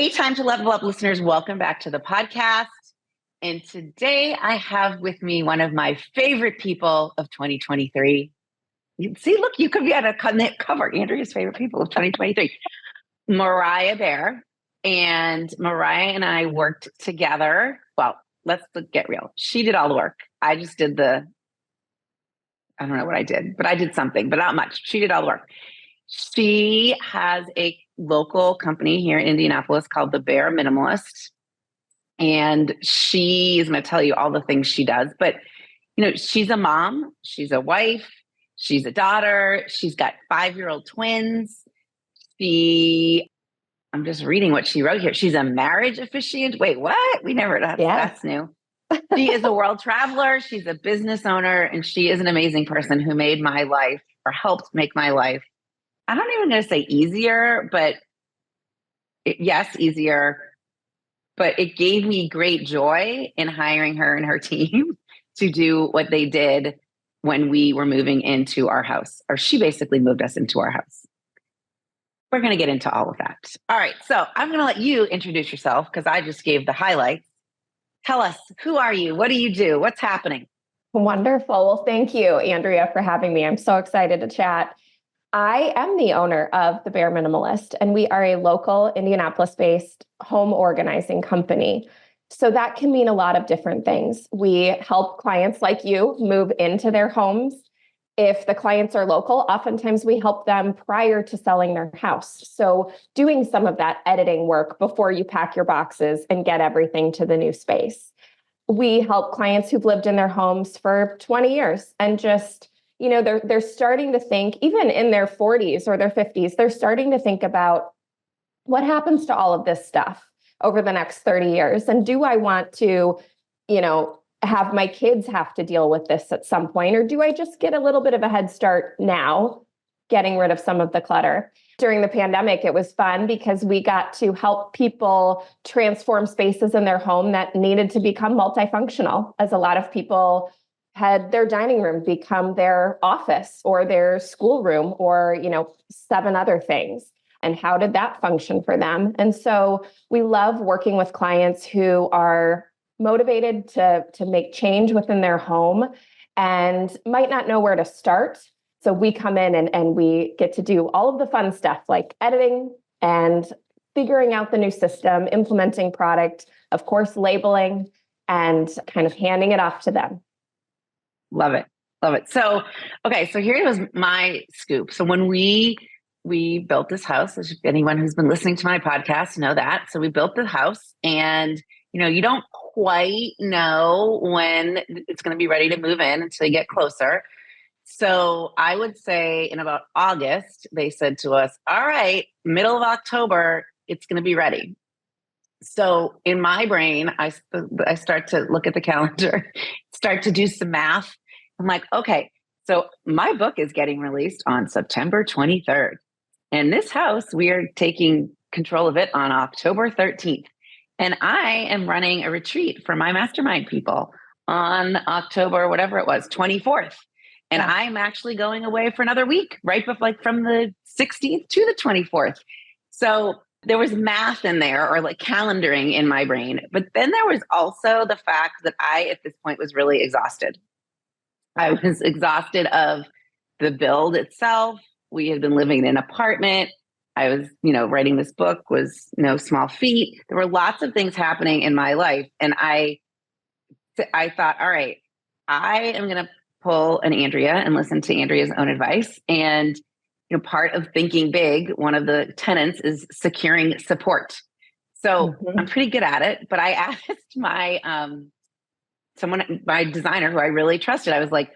Hey, Time to Level Up listeners, welcome back to the podcast. And today I have with me one of my favorite people of 2023. See, look, you could be on a cover, Andrea's favorite people of 2023, Maria Baer. And Maria and I worked together. Well, let's get real. She did all the work. I just did I don't know what I did, but I did something, but not much. She did all the work. She has a local company here in Indianapolis called the Baer Minimalist. And she is going to tell you all the things she does. But, she's a mom, she's a wife, she's a daughter, she's got 5-year-old twins. I'm just reading what she wrote here. She's a marriage officiant. Wait, what? We never, that's new. She is a world traveler. She's a business owner, and she is an amazing person who made my life or helped make my life. I'm not even going to say easier, but yes, easier. But it gave me great joy in hiring her and her team to do what they did when we were moving into our house, or she basically moved us into our house. We're going to get into all of that. All right. So I'm going to let you introduce yourself because I just gave the highlights. Tell us, who are you? What do you do? What's happening? Wonderful. Well, thank you, Andrea, for having me. I'm so excited to chat. I am the owner of the Baer Minimalist, and we are a local Indianapolis-based home organizing company. So that can mean a lot of different things. We help clients like you move into their homes. If the clients are local, oftentimes we help them prior to selling their house. So doing some of that editing work before you pack your boxes and get everything to the new space. We help clients who've lived in their homes for 20 years and just they're starting to think, even in their 40s or their 50s, they're starting to think about what happens to all of this stuff over the next 30 years. And do I want to, have my kids have to deal with this at some point? Or do I just get a little bit of a head start now, getting rid of some of the clutter? During the pandemic, it was fun because we got to help people transform spaces in their home that needed to become multifunctional, as a lot of people had their dining room become their office or their schoolroom or, 7 other things. And how did that function for them? And so we love working with clients who are motivated to make change within their home and might not know where to start. So we come in and we get to do all of the fun stuff like editing and figuring out the new system, implementing product, of course, labeling, and kind of handing it off to them. Love it. Love it. So, okay. So here was my scoop. So when we built this house, as anyone who's been listening to my podcast know that. So we built the house and, you don't quite know when it's going to be ready to move in until you get closer. So I would say in about August, they said to us, all right, middle of October, it's going to be ready. So in my brain, I start to look at the calendar, start to do some math. I'm like, okay, so my book is getting released on September 23rd. And this house, we are taking control of it on October 13th. And I am running a retreat for my mastermind people on October, whatever it was, 24th. And I'm actually going away for another week, right before, from the 16th to the 24th. So there was math in there or like calendaring in my brain. But then there was also the fact that I, at this point, was really exhausted. I was exhausted of the build itself. We had been living in an apartment. I was, writing this book was no small feat. There were lots of things happening in my life. And I thought, all right, I am going to pull an Andrea and listen to Andrea's own advice. And part of thinking big, one of the tenets is securing support. So I'm pretty good at it, but I asked my designer who I really trusted. I was like,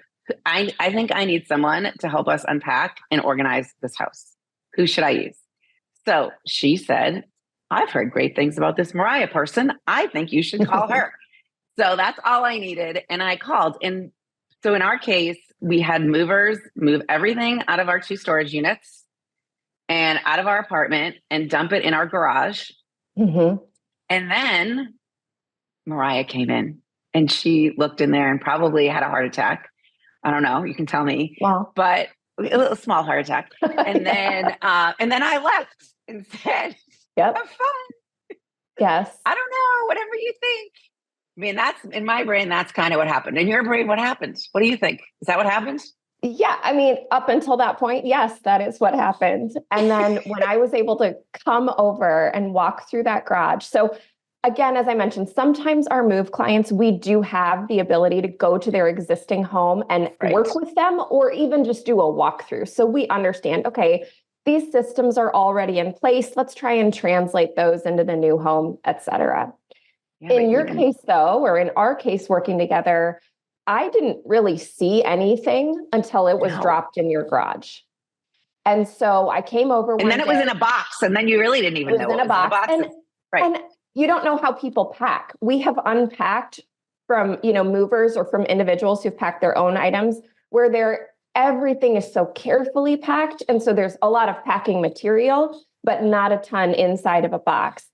I think I need someone to help us unpack and organize this house. Who should I use? So she said, I've heard great things about this Maria person. I think you should call her. So that's all I needed. And I called. And so in our case, we had movers move everything out of our 2 storage units and out of our apartment and dump it in our garage. And then Maria came in and she looked in there and probably had a heart attack. I don't know. You can tell me. Wow. But a little small heart attack. And then I left and said, have fun. Yes. I don't know, whatever you think. I mean, that's in my brain, that's kind of what happened. In your brain, what happened? What do you think? Is that what happened? Yeah, I mean, up until that point, yes, that is what happened. And then when I was able to come over and walk through that garage. So again, as I mentioned, sometimes our move clients, we do have the ability to go to their existing home and work with them, or even just do a walkthrough. So we understand, okay, these systems are already in place. Let's try and translate those into the new home, et cetera. In your case, though, or in our case working together, I didn't really see anything until it was dropped in your garage. And so I came over and then it was in a box, and then you really didn't even know it was in a box. And you don't know how people pack. We have unpacked from, movers or from individuals who've packed their own items where everything is so carefully packed. And so there's a lot of packing material, but not a ton inside of a box.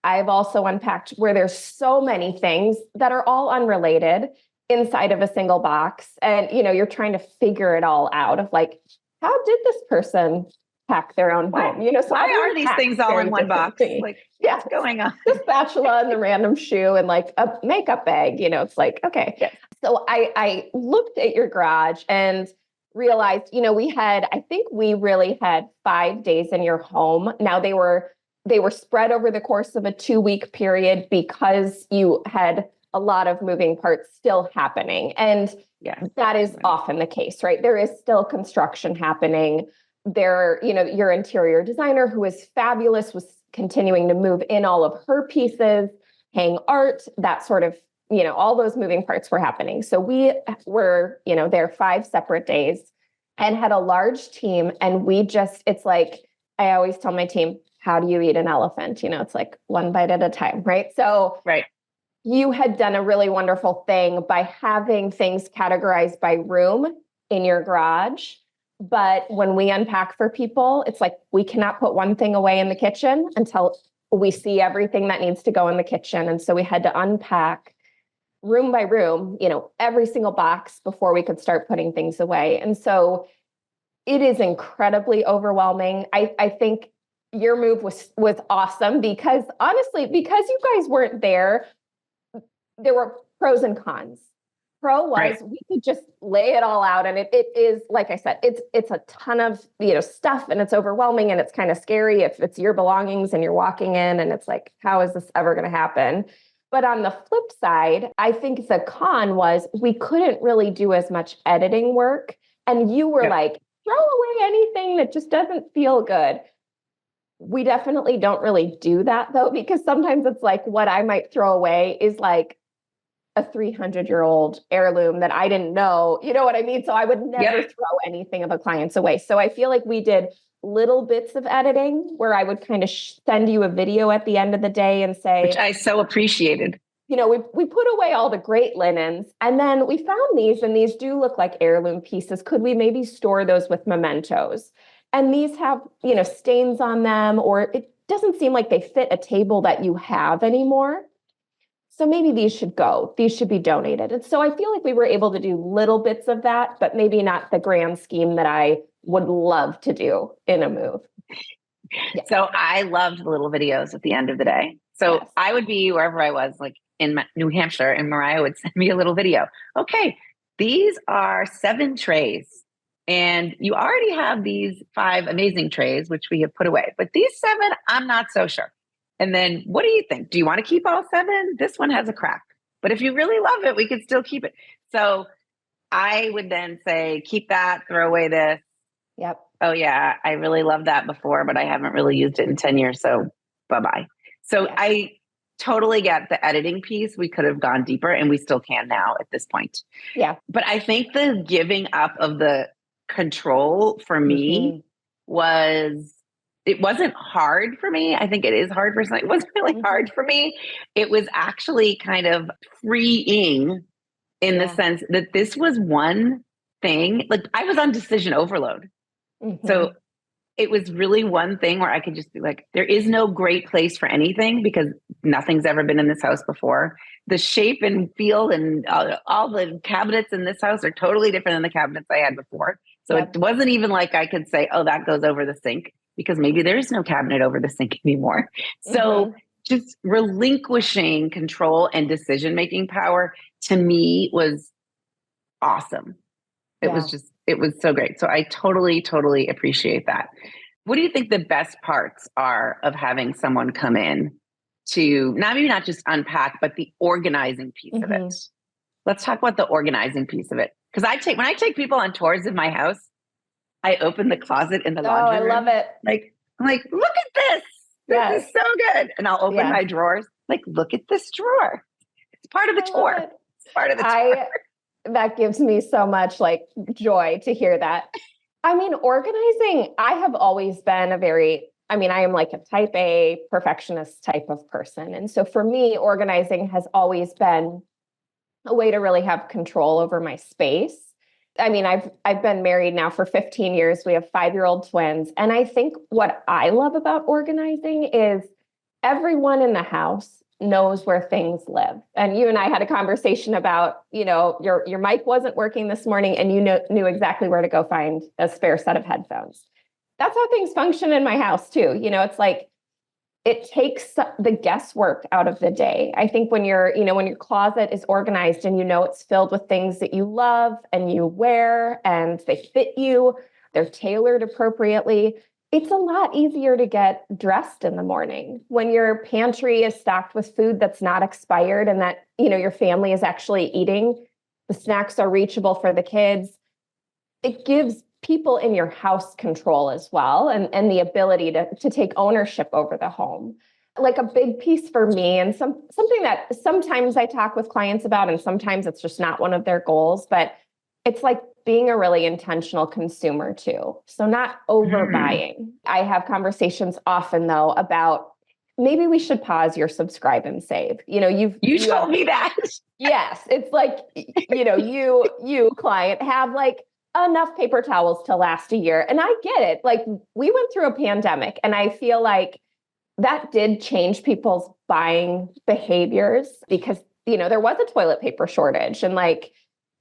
I've also unpacked where there's so many things that are all unrelated inside of a single box. And, you're trying to figure it all out of like, how did this person pack their own home? So why are these things all in one box? Like, what's going on? The spatula and the random shoe and like a makeup bag, it's like, okay. Yeah. So I looked at your garage and realized, I think we really had 5 days in your home. Now they were spread over the course of a 2-week period because you had a lot of moving parts still happening. And that is often the case, right? There is still construction happening. Your interior designer, who is fabulous, was continuing to move in all of her pieces, hang art, that sort of, all those moving parts were happening. So we were, there 5 separate days and had a large team. And it's like, I always tell my team, how do you eat an elephant? It's like one bite at a time, right? So you had done a really wonderful thing by having things categorized by room in your garage. But when we unpack for people, it's like, we cannot put one thing away in the kitchen until we see everything that needs to go in the kitchen. And so we had to unpack room by room, every single box before we could start putting things away. And so it is incredibly overwhelming. I think your move was awesome because honestly, because you guys weren't there were pros and cons. Pro was we could just lay it all out. And it is, like I said, it's a ton of, stuff, and it's overwhelming, and it's kind of scary if it's your belongings and you're walking in and it's like, how is this ever going to happen? But on the flip side, I think the con was we couldn't really do as much editing work. And you were like, throw away anything that just doesn't feel good. We definitely don't really do that though, because sometimes it's like what I might throw away is like a 300-year-old heirloom that I didn't know, you know what I mean? So I would never throw anything of a client's away. So I feel like we did little bits of editing where I would kind of send you a video at the end of the day and say, which I so appreciated. We put away all the great linens, and then we found these, and these do look like heirloom pieces. Could we maybe store those with mementos? And these have, stains on them, or it doesn't seem like they fit a table that you have anymore. So maybe these should go. These should be donated. And so I feel like we were able to do little bits of that, but maybe not the grand scheme that I would love to do in a move. Yeah. So I loved the little videos at the end of the day. So I would be wherever I was, like in New Hampshire, and Maria would send me a little video. Okay, these are 7 trays. And you already have these 5 amazing trays, which we have put away. But these 7, I'm not so sure. And then what do you think? Do you want to keep all 7? This one has a crack. But if you really love it, we could still keep it. So I would then say, keep that, throw away this. Yep. Oh, yeah, I really loved that before, but I haven't really used it in 10 years. So bye-bye. So I totally get the editing piece. We could have gone deeper, and we still can now at this point. Yeah. But I think the giving up of the control for me it wasn't hard for me. I think it is hard for some. It wasn't really hard for me. It was actually kind of freeing in the sense that this was one thing. Like, I was on decision overload. So it was really one thing where I could just be like, there is no great place for anything because nothing's ever been in this house before. The shape and feel and all the cabinets in this house are totally different than the cabinets I had before. So it wasn't even like I could say, oh, that goes over the sink, because maybe there's no cabinet over the sink anymore. So just relinquishing control and decision-making power to me was awesome. It was so great. So I totally, totally appreciate that. What do you think the best parts are of having someone come in to maybe not just unpack, but the organizing piece of it? Let's talk about the organizing piece of it. Because when I take people on tours of my house, I open the closet in the laundry room. I love it. I'm like, look at this. This is so good. And I'll open my drawers. Like, look at this drawer. It's part of the tour. It's part of the tour. That gives me so much joy to hear that. I mean, organizing, I have always been I am like a type A perfectionist type of person. And so for me, organizing has always been a way to really have control over my space. I mean, I've been married now for 15 years. We have 5-year-old twins. And I think what I love about organizing is everyone in the house knows where things live. And you and I had a conversation about, your mic wasn't working this morning and you knew exactly where to go find a spare set of headphones. That's how things function in my house too. It's like, it takes the guesswork out of the day. I think when your closet is organized and it's filled with things that you love and you wear and they fit you, they're tailored appropriately, it's a lot easier to get dressed in the morning. When your pantry is stocked with food that's not expired and that, your family is actually eating, the snacks are reachable for the kids. It gives people in your house control as well, and the ability to take ownership over the home. Like a big piece for me, and something that sometimes I talk with clients about, and sometimes it's just not one of their goals, but it's like being a really intentional consumer too. So not overbuying. I have conversations often though about maybe we should pause your subscribe and save. You told me that. Yes. It's like, you client have enough paper towels to last a year. And I get it. Like we went through a pandemic and I feel like that did change people's buying behaviors because, there was a toilet paper shortage and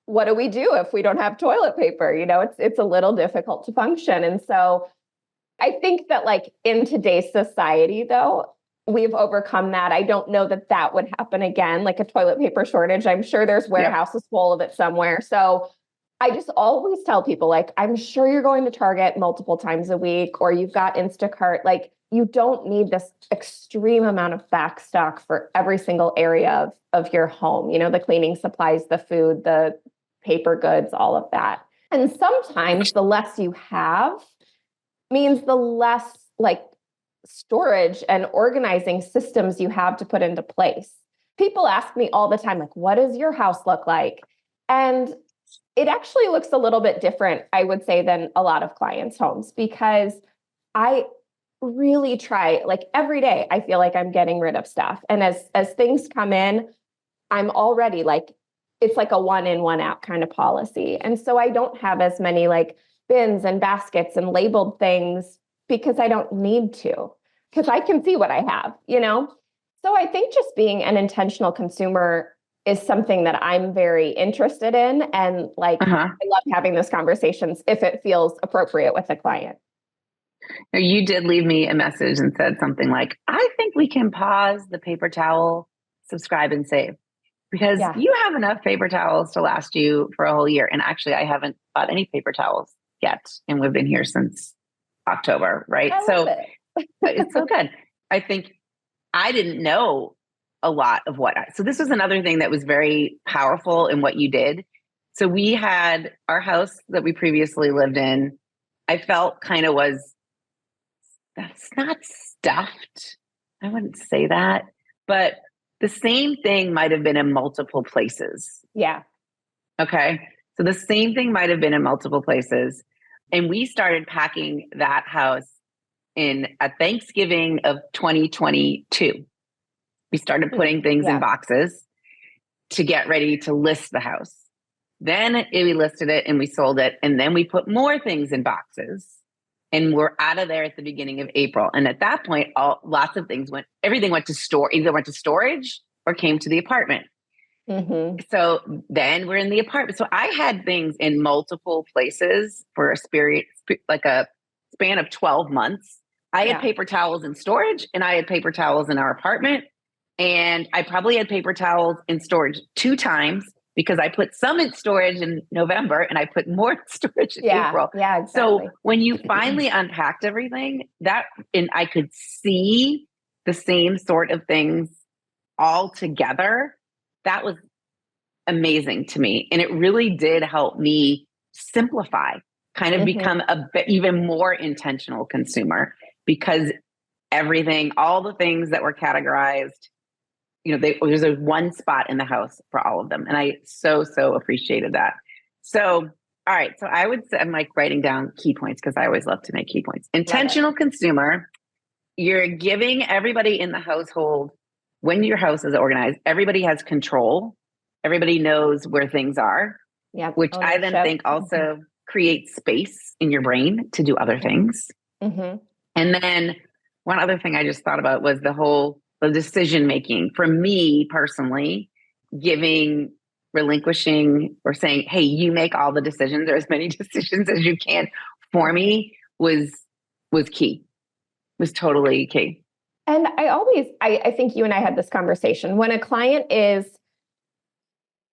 what do we do if we don't have toilet paper? It's a little difficult to function. And so I think that in today's society though, we've overcome that. I don't know that would happen again, like a toilet paper shortage. I'm sure there's warehouses full of it somewhere. So I just always tell people, I'm sure you're going to Target multiple times a week, or you've got Instacart. You don't need this extreme amount of back stock for every single area of your home. The cleaning supplies, the food, the paper goods, all of that. And sometimes the less you have means the less storage and organizing systems you have to put into place. People ask me all the time, what does your house look like? And it actually looks a little bit different, I would say, than a lot of clients' homes, because I really try, every day, I feel like I'm getting rid of stuff. And as things come in, I'm already it's like a one in, one out kind of policy. And so I don't have as many bins and baskets and labeled things because I don't need to, because I can see what I have, So I think just being an intentional consumer is something that I'm very interested in. And I love having those conversations if it feels appropriate with a client. Now, you did leave me a message and said something like, I think we can pause the paper towel, subscribe and save, because you have enough paper towels to last you for a whole year. And actually, I haven't bought any paper towels yet. And we've been here since October, right? It's so good. I think I didn't know a lot of so this was another thing that was very powerful in what you did. So we had our house that we previously lived in, I felt kind of that's not stuffed. I wouldn't say that, but the same thing might have been in multiple places. Yeah. Okay. So the same thing might have been in multiple places. And we started packing that house at Thanksgiving of 2022. We started putting things in boxes to get ready to list the house. Then we listed it and we sold it. And then we put more things in boxes and we're out of there at the beginning of April. And at that point, lots of things everything went to either went to storage or came to the apartment. Mm-hmm. So then we're in the apartment. So I had things in multiple places for a span of 12 months I had Yeah. paper towels in storage and I had paper towels in our apartment. And I probably had paper towels in storage 2 times because I put some in storage in November and I put more in storage in April. Yeah, So exactly. when you finally unpacked everything, and I could see the same sort of things all together, that was amazing to me. And it really did help me simplify, kind of become a bit even more intentional consumer because everything, all the things that were categorized, there's a one spot in the house for all of them. And I so appreciated that. So, all right. So I would say, I'm like writing down key points because I always love to make key points. Intentional consumer, you're giving everybody in the household, when your house is organized, everybody has control. Everybody knows where things are, which I then think also creates space in your brain to do other things. And then one other thing I just thought about was the decision-making. For me personally, relinquishing or saying, hey, you make all the decisions or as many decisions as you can for me was key, was totally key. And I think you and I had this conversation. When a client is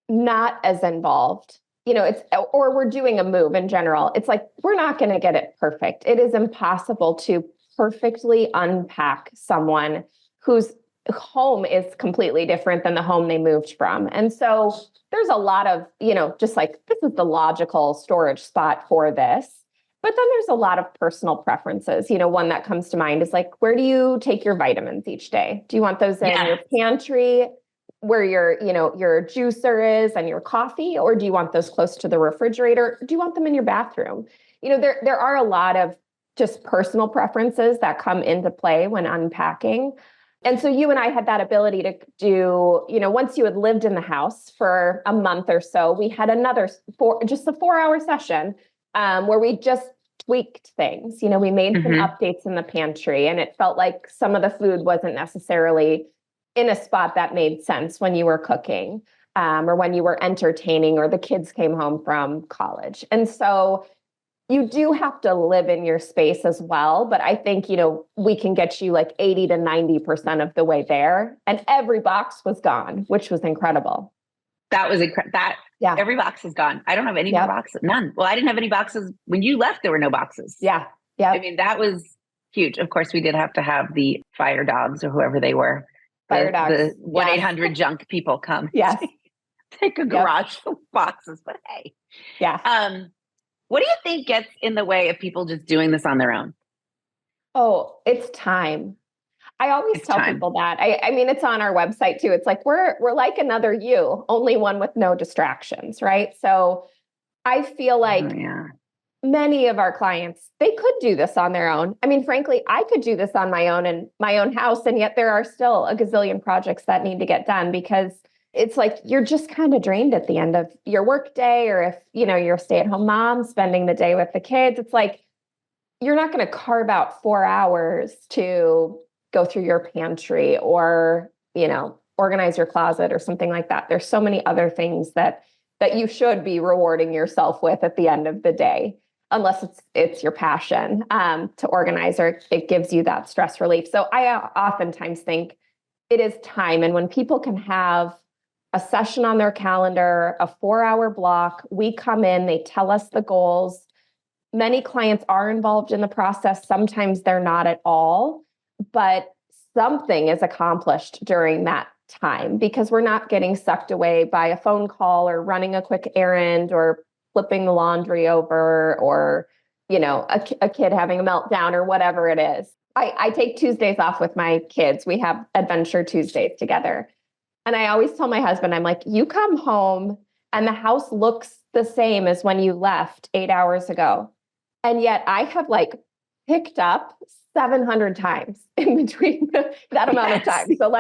not as involved, or we're doing a move in general, it's like, we're not going to get it perfect. It is impossible to perfectly unpack someone whose home is completely different than the home they moved from. And so there's a lot of, just like, this is the logical storage spot for this. But then there's a lot of personal preferences. One that comes to mind is like, where do you take your vitamins each day? Do you want those in your pantry where your juicer is and your coffee? Or do you want those close to the refrigerator? Do you want them in your bathroom? There are a lot of just personal preferences that come into play when unpacking. And so you and I had that ability to do, once you had lived in the house for a month or so, we had another 4-hour session where we just tweaked things. We made some updates in the pantry, and it felt like some of the food wasn't necessarily in a spot that made sense when you were cooking, or when you were entertaining, or the kids came home from college. And so you do have to live in your space as well. But I think, we can get you like 80 to 90% of the way there. And every box was gone, which was incredible. That was incredible. Every box is gone. I don't have any more boxes. None. Well, I didn't have any boxes. When you left, there were no boxes. Yeah. I mean, that was huge. Of course, we did have to have the fire dogs or whoever they were. The 1-800 junk people come. Yes. Take a garage full of boxes, but hey. Yeah. What do you think gets in the way of people just doing this on their own? Oh, it's time. I always tell people that. I mean, it's on our website too. It's like, we're like another you, only one with no distractions, right? So I feel like many of our clients, they could do this on their own. I mean, frankly, I could do this on my own in my own house. And yet there are still a gazillion projects that need to get done, because it's like, you're just kind of drained at the end of your work day. Or if, you're a stay-at-home mom spending the day with the kids, it's like, you're not going to carve out 4 hours to go through your pantry or, organize your closet or something like that. There's so many other things that you should be rewarding yourself with at the end of the day, unless it's your passion to organize, or it gives you that stress relief. So I oftentimes think it is time. And when people can have a session on their calendar, a 4-hour block, we come in, they tell us the goals. Many clients are involved in the process. Sometimes they're not at all, but something is accomplished during that time, because we're not getting sucked away by a phone call or running a quick errand or flipping the laundry over, or, a kid having a meltdown or whatever it is. I take Tuesdays off with my kids. We have Adventure Tuesdays together. And I always tell my husband, I'm like, you come home and the house looks the same as when you left 8 hours ago. And yet I have picked up 700 times in between that amount of time. So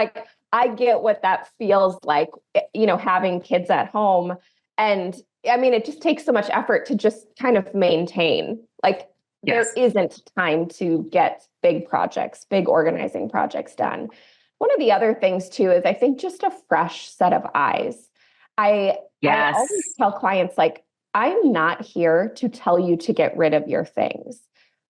I get what that feels like, having kids at home. And I mean, it just takes so much effort to just kind of maintain. There isn't time to get big organizing projects done. One of the other things too is I think just a fresh set of eyes. I always tell clients, I'm not here to tell you to get rid of your things.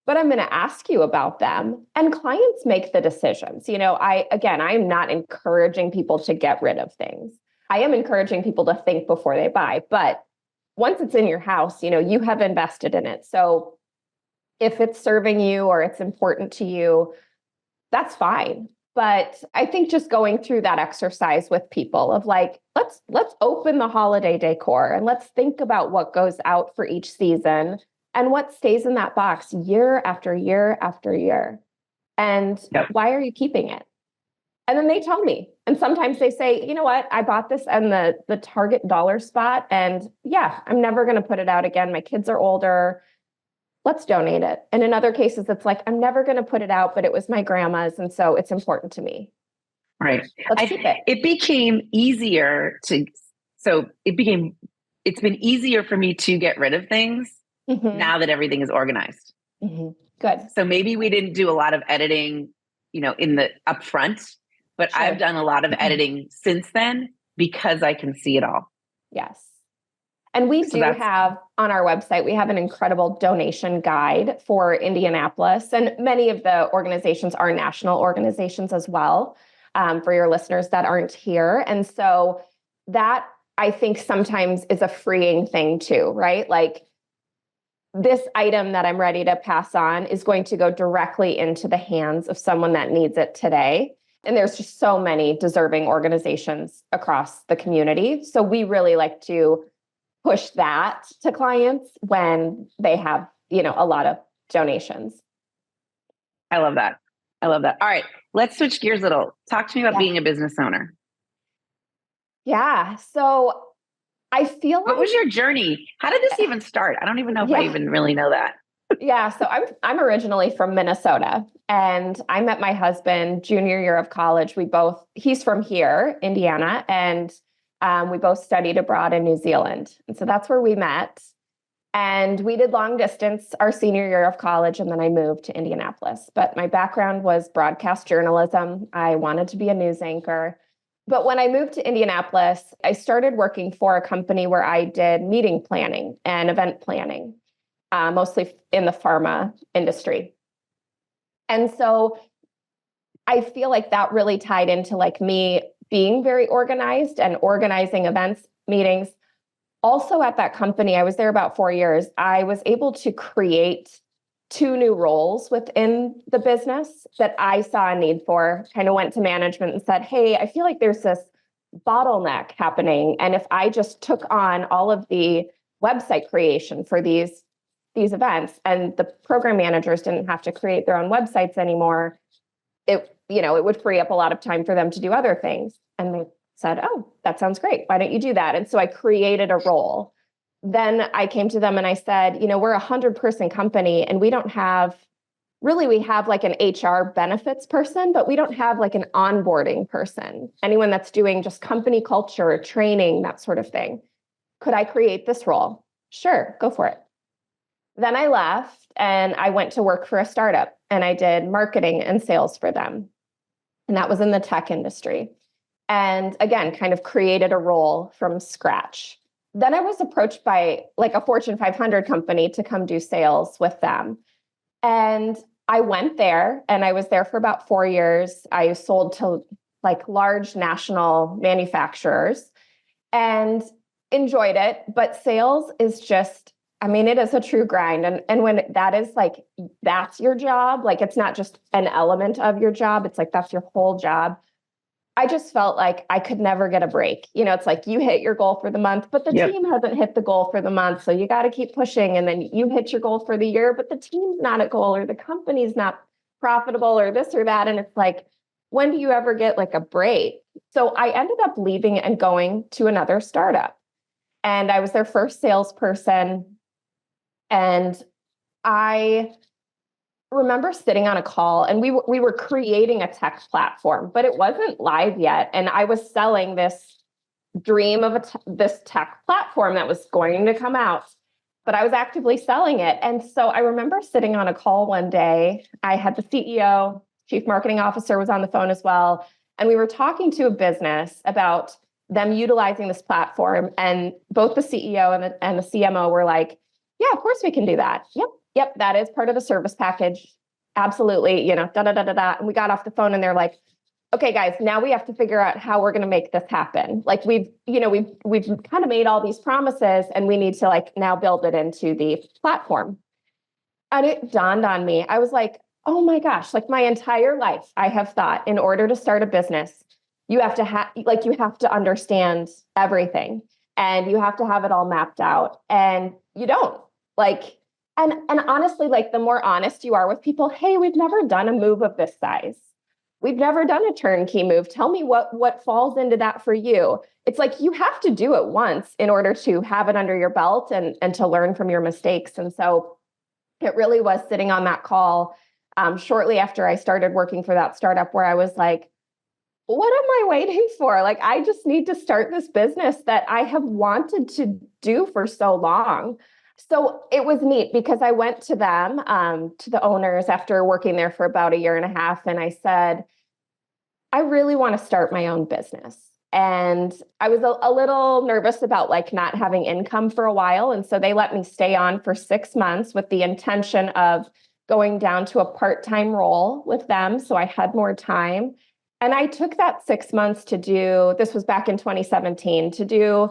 but I'm going to ask you about them. And clients make the decisions. I'm not encouraging people to get rid of things. I am encouraging people to think before they buy. But once it's in your house, you have invested in it. So if it's serving you or it's important to you, that's fine. But I think just going through that exercise with people of like, let's open the holiday decor and let's think about what goes out for each season and what stays in that box year after year after year. And why are you keeping it? And then they tell me. And sometimes they say, you know what, I bought this in the Target dollar spot. And yeah, I'm never going to put it out again. My kids are older. Let's donate it. And in other cases, it's like, I'm never going to put it out, but it was my grandma's. And so it's important to me. Right. Let's keep it. It became easier it's been easier for me to get rid of things now that everything is organized. Good. So maybe we didn't do a lot of editing, in the upfront, but sure. I've done a lot of editing since then because I can see it all. Yes. And we do have on our website, we have an incredible donation guide for Indianapolis. And many of the organizations are national organizations as well, for your listeners that aren't here. And so that I think sometimes is a freeing thing too, right? Like this item that I'm ready to pass on is going to go directly into the hands of someone that needs it today. And there's just so many deserving organizations across the community. So we really like to push that to clients when they have, a lot of donations. I love that. All right, let's switch gears a little. Talk to me about being a business owner. Yeah. So I feel like... What was your journey? How did this even start? I don't even know if I even really know that. Yeah. So I'm originally from Minnesota, and I met my husband junior year of college. He's from here, Indiana, and we both studied abroad in New Zealand. And so that's where we met. And we did long distance our senior year of college, and then I moved to Indianapolis. But my background was broadcast journalism. I wanted to be a news anchor. But when I moved to Indianapolis, I started working for a company where I did meeting planning and event planning, mostly in the pharma industry. And so I feel like that really tied into like me being very organized and organizing events, meetings. Also at that company, I was there about 4 years. I was able to create 2 new roles within the business that I saw a need for. Kind of went to management and said, hey, I feel like there's this bottleneck happening. And if I just took on all of the website creation for these events and the program managers didn't have to create their own websites anymore, it would free up a lot of time for them to do other things. And they said, oh, that sounds great. Why don't you do that? And so I created a role. Then I came to them and I said, we're a 100-person company and we have like an HR benefits person, but we don't have like an onboarding person, anyone that's doing just company culture, training, that sort of thing. Could I create this role? Sure, go for it. Then I left and I went to work for a startup and I did marketing and sales for them. And that was in the tech industry. And again, kind of created a role from scratch. Then I was approached by like a Fortune 500 company to come do sales with them. And I went there and I was there for about 4 years. I sold to like large national manufacturers and enjoyed it. But sales is just, it is a true grind. And when that is like, that's your job, like it's not just an element of your job, it's like that's your whole job. I just felt like I could never get a break. It's like you hit your goal for the month, but the team hasn't hit the goal for the month. So you got to keep pushing. And then you hit your goal for the year, but the team's not at goal or the company's not profitable or this or that. And it's like, when do you ever get like a break? So I ended up leaving and going to another startup. And I was their first salesperson. And I remember sitting on a call and we were creating a tech platform, but it wasn't live yet. And I was selling this dream of this tech platform that was going to come out, but I was actively selling it. And so I remember sitting on a call one day. I had the CEO, chief marketing officer was on the phone as well. And we were talking to a business about them utilizing this platform. And both the CEO and the CMO were like, yeah, of course we can do that. Yep. Yep, that is part of the service package. Absolutely, da da da da da. And we got off the phone and they're like, okay, guys, now we have to figure out how we're going to make this happen. Like we've kind of made all these promises and we need to like now build it into the platform. And it dawned on me. I was like, oh my gosh, like my entire life, I have thought in order to start a business, you have to understand everything and you have to have it all mapped out. And you don't like, and honestly, like the more honest you are with people, hey, we've never done a move of this size. We've never done a turnkey move. Tell me what falls into that for you. It's like you have to do it once in order to have it under your belt and to learn from your mistakes. And so it really was sitting on that call shortly after I started working for that startup where I was like, what am I waiting for? Like, I just need to start this business that I have wanted to do for so long. So it was neat because I went to them, to the owners after working there for about a year and a half. And I said, I really want to start my own business. And I was a little nervous about like not having income for a while. And so they let me stay on for 6 months with the intention of going down to a part-time role with them. So I had more time. And I took that 6 months this was back in 2017, to do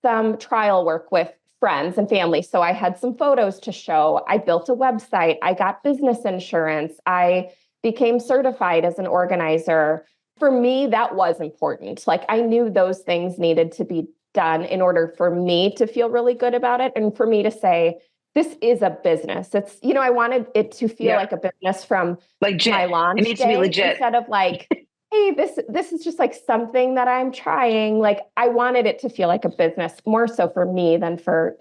some trial work with friends and family. So I had some photos to show. I built a website. I got business insurance. I became certified as an organizer. For me, that was important. Like I knew those things needed to be done in order for me to feel really good about it. And for me to say, this is a business. It's, I wanted it to feel like a business from legit. My launch it needs day to be legit instead of like, hey, this is just like something that I'm trying. Like I wanted it to feel like a business more so for me than for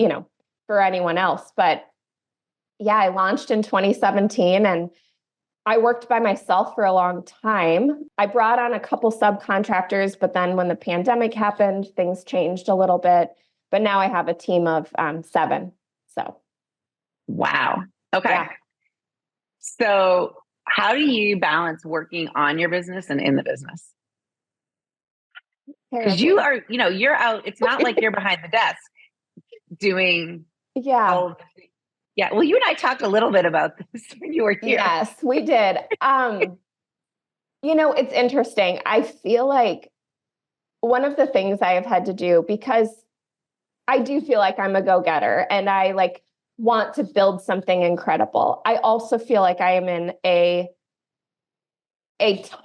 anyone else. But yeah, I launched in 2017 and I worked by myself for a long time. I brought on a couple subcontractors, but then when the pandemic happened, things changed a little bit. But now I have a team of 7. So. Wow. Okay. Yeah. So how do you balance working on your business and in the business? Because you are, you're out. It's not like you're behind the desk doing all of the, yeah. Well, you and I talked a little bit about this when you were here. Yes, we did. It's interesting. I feel like one of the things I have had to do, because I do feel like I'm a go-getter and I like want to build something incredible. I also feel like I am in a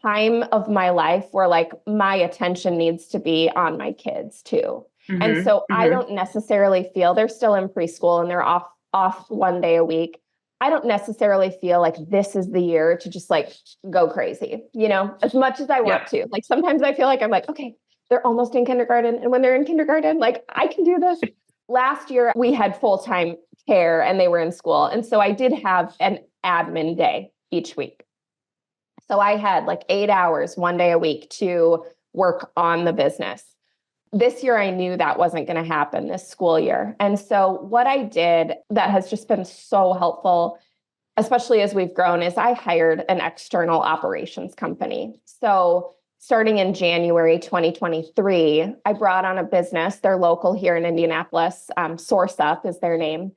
time of my life where like my attention needs to be on my kids too. Mm-hmm, and so I don't necessarily feel they're still in preschool and they're off one day a week. I don't necessarily feel like this is the year to just like go crazy, as much as I want to. Like sometimes I feel like I'm like, okay, they're almost in kindergarten. And when they're in kindergarten, like I can do this. Last year we had full-time care and they were in school. And so I did have an admin day each week. So I had like 8 hours one day a week to work on the business. This year, I knew that wasn't going to happen this school year. And so what I did that has just been so helpful, especially as we've grown, is I hired an external operations company. So starting in January 2023, I brought on a business. They're local here in Indianapolis. Source Up is their name.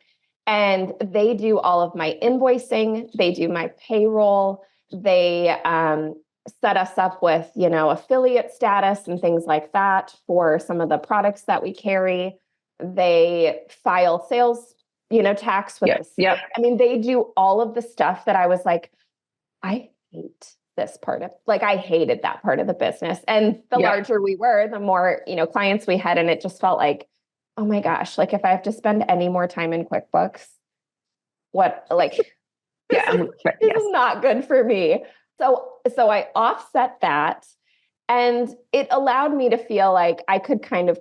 And they do all of my invoicing. They do my payroll. They set us up with, affiliate status and things like that for some of the products that we carry. They file sales, tax with the state. I mean, they do all of the stuff that I was like, I hate this part of, like, I hated that part of the business. And the larger we were, the more, clients we had. And it just felt like, oh my gosh, like if I have to spend any more time in QuickBooks, this is not good for me. So I offset that, and it allowed me to feel like I could kind of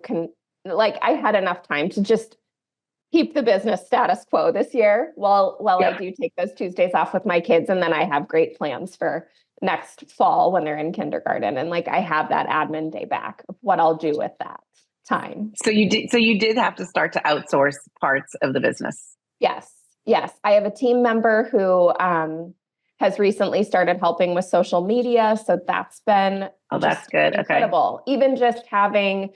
like I had enough time to just keep the business status quo this year while I do take those Tuesdays off with my kids. And then I have great plans for next fall when they're in kindergarten. And like, I have that admin day back of what I'll do with that time. So you did have to start to outsource parts of the business. Yes. I have a team member who, has recently started helping with social media. So that's been that's good. Incredible. Okay. Even just having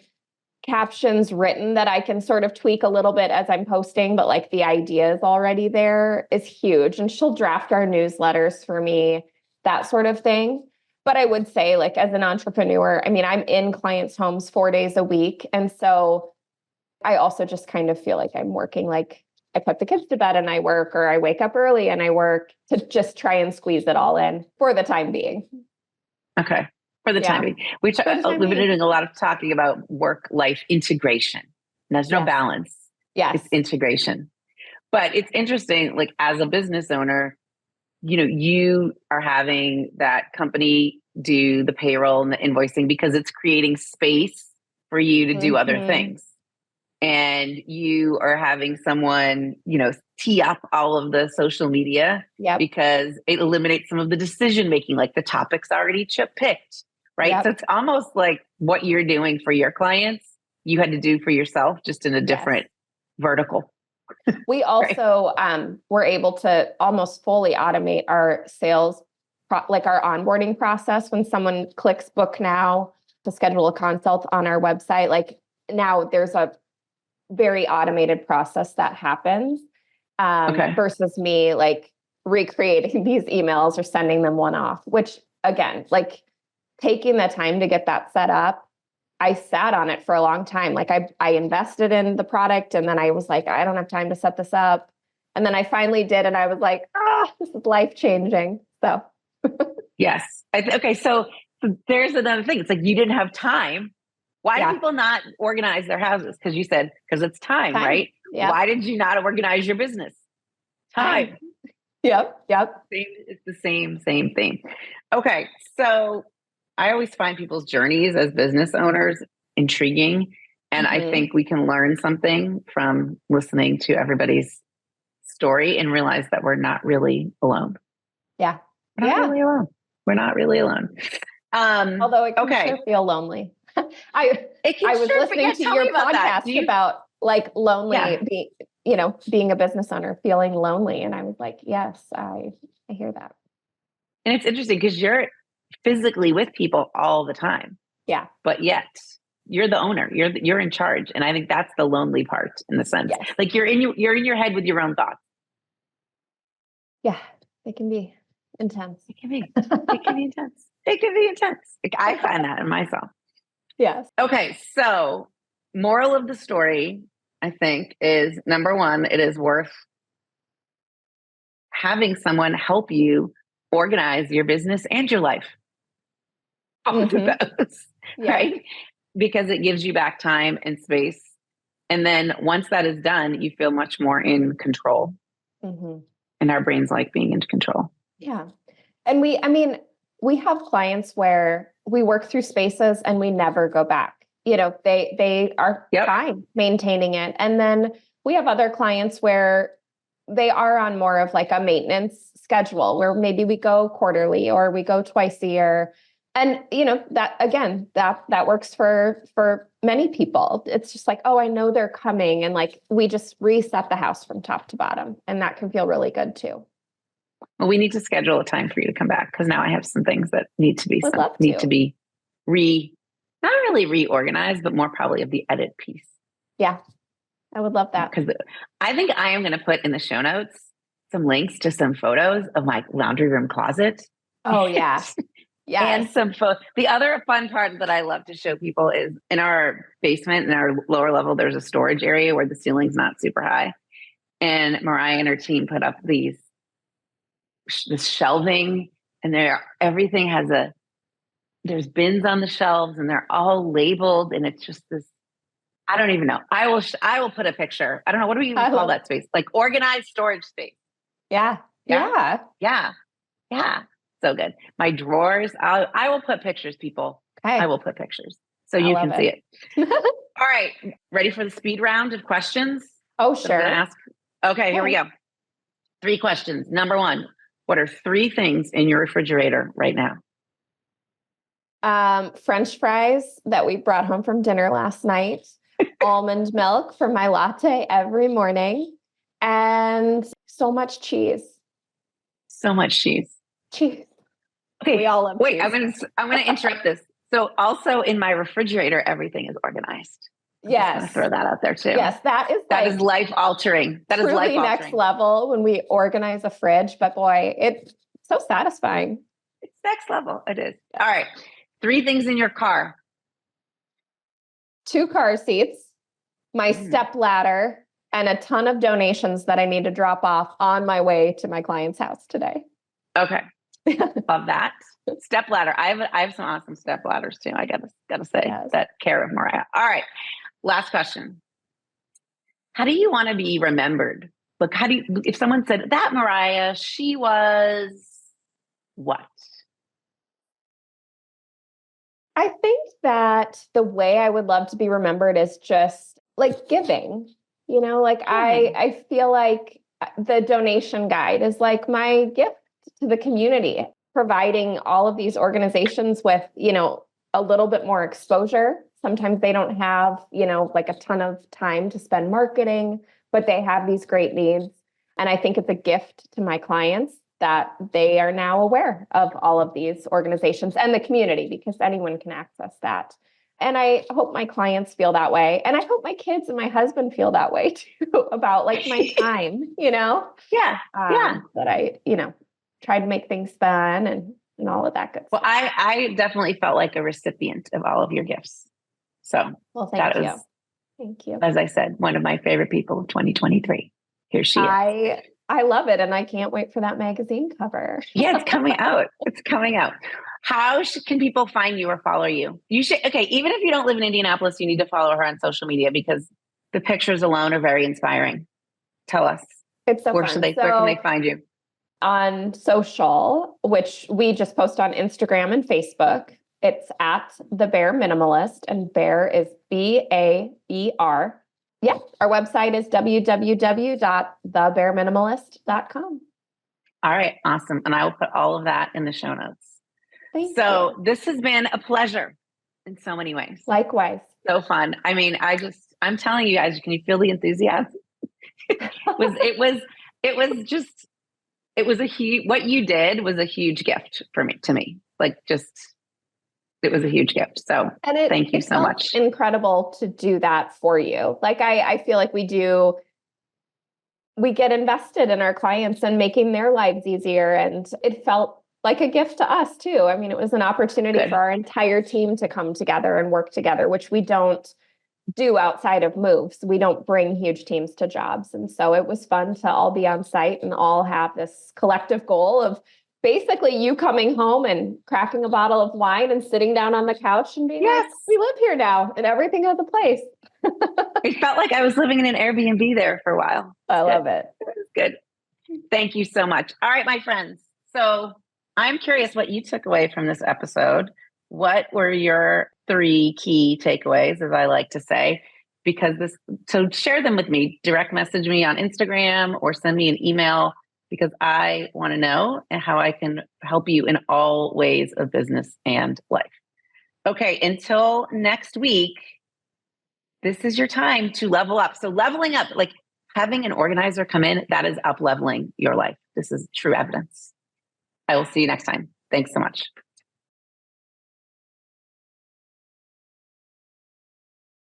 captions written that I can sort of tweak a little bit as I'm posting, but like the idea is already there is huge. And she'll draft our newsletters for me, that sort of thing. But I would say, like, as an entrepreneur, I mean, I'm in clients' homes 4 days a week. And so I also just kind of feel like I'm working, like I put the kids to bed and I work, or I wake up early and I work, to just try and squeeze it all in for the time being. Okay. For the time being. We've been doing a lot of talking about work-life integration. And there's no balance. Yes. It's integration. But it's interesting, like as a business owner, you are having that company do the payroll and the invoicing because it's creating space for you to do other things. And you are having someone, tee up all of the social media because it eliminates some of the decision making, like the topics already picked, right? So it's almost like what you're doing for your clients, you had to do for yourself, just in a different vertical. We also were able to almost fully automate our sales, like our onboarding process. When someone clicks book now to schedule a consult on our website, like now there's a very automated process that happens versus me like recreating these emails or sending them one off, which again, like taking the time to get that set up. I sat on it for a long time. Like I invested in the product and then I was like, I don't have time to set this up. And then I finally did. And I was like, this is life-changing. So. Yes. Okay. So there's another thing. It's like, you didn't have time. Why do people not organize their houses? Because you said, because it's time, right? Yep. Why did you not organize your business? Time. Yep. It's the same thing. Okay. So I always find people's journeys as business owners intriguing. And I think we can learn something from listening to everybody's story and realize that we're not really alone. Yeah. We're not really alone. We're not really alone. Although it can sure feel lonely. I was listening to your podcast about like lonely, being a business owner, feeling lonely. And I was like, yes, I hear that. And it's interesting because you're physically with people all the time. Yeah. But yet you're the owner, you're in charge. And I think that's the lonely part in the sense, like you're in your head with your own thoughts. Yeah. They can be intense. It can be intense. It can be intense. Like, I find that in myself. Yes. Okay. So moral of the story, I think, is number one, it is worth having someone help you organize your business and your life. Both of those, right? Because it gives you back time and space. And then once that is done, you feel much more in control. And our brains like being in control. Yeah. And we have clients where we work through spaces and we never go back. They are fine maintaining it. And then we have other clients where they are on more of like a maintenance schedule where maybe we go quarterly or we go twice a year. And, that works for many people. It's just like, oh, I know they're coming. And like, we just reset the house from top to bottom. And that can feel really good too. Well, we need to schedule a time for you to come back because now I have some things that need to be not really reorganized, but more probably of the edit piece. Yeah, I would love that. Because I think I am going to put in the show notes some links to some photos of my laundry room closet. Oh, yeah. Yeah. And the other fun part that I love to show people is in our basement, in our lower level, there's a storage area where the ceiling's not super high. And Mariah and her team put up this shelving, and everything has there's bins on the shelves and they're all labeled. And it's just this, I don't even know. I will put a picture. I don't know. What do we even call that space? Like organized storage space. Yeah. So good. My drawers, I will put pictures, people. Okay. I will put pictures so you can see it. All right. Ready for the speed round of questions? Oh, sure. I'm gonna ask. Okay, here we go. 3 questions. Number 1, what are 3 things in your refrigerator right now? French fries that we brought home from dinner last night, almond milk for my latte every morning, and so much cheese. So much cheese. Cheese. Okay. We all love cheese. I'm going to interrupt this. So also in my refrigerator, everything is organized. I'm just going to throw that out there too. Yes, that is life altering. That is life altering. Next level when we organize a fridge, but boy, it's so satisfying. It's next level. It is. All right. 3 things in your car. 2 car seats, my step ladder, and a ton of donations that I need to drop off on my way to my client's house today. Okay. Love that. Step ladder. I have some awesome step ladders too. I gotta say that care of Mariah. All right. Last question. How do you want to be remembered? Like, if someone said that Mariah, she was what? I think that the way I would love to be remembered is just like giving, I feel like the donation guide is like my gift to the community, providing all of these organizations with, a little bit more exposure. Sometimes they don't have, like a ton of time to spend marketing, but they have these great needs. And I think it's a gift to my clients that they are now aware of all of these organizations and the community, because anyone can access that. And I hope my clients feel that way. And I hope my kids and my husband feel that way too, about like my time, Yeah. That I, try to make things fun and all of that good stuff. Well, I definitely felt like a recipient of all of your gifts. So thank you. Thank you. As I said, one of my favorite people of 2023. Here she is. I love it. And I can't wait for that magazine cover. Yeah, it's coming out. It's coming out. How can people find you or follow you? You should. Okay. Even if you don't live in Indianapolis, you need to follow her on social media because the pictures alone are very inspiring. Tell us. It's so fun. Where can they find you? On social, which we just post on Instagram and Facebook. It's at the Baer Minimalist, and Baer is BAER. Yeah, our website is www.thebaerminimalist.com. All right, awesome. And I will put all of that in the show notes. Thank you. This has been a pleasure in so many ways. Likewise. So fun. I mean, I'm telling you guys, can you feel the enthusiasm? What you did was a huge gift to me. It was a huge gift. So thank you so much. Incredible to do that for you. Like, I feel like we get invested in our clients and making their lives easier. And it felt like a gift to us too. I mean, it was an opportunity for our entire team to come together and work together, which we don't do outside of moves. We don't bring huge teams to jobs. And so it was fun to all be on site and all have this collective goal of basically you coming home and cracking a bottle of wine and sitting down on the couch and being like, we live here now and everything has a place. It felt like I was living in an Airbnb there for a while. I love it. It was good. Thank you so much. All right, my friends. So I'm curious what you took away from this episode. What were your 3 key takeaways, as I like to say? So share them with me. Direct message me on Instagram or send me an email, because I want to know how I can help you in all ways of business and life. Okay, until next week, this is your time to level up. So leveling up, like having an organizer come in, that is up leveling your life. This is true evidence. I will see you next time. Thanks so much.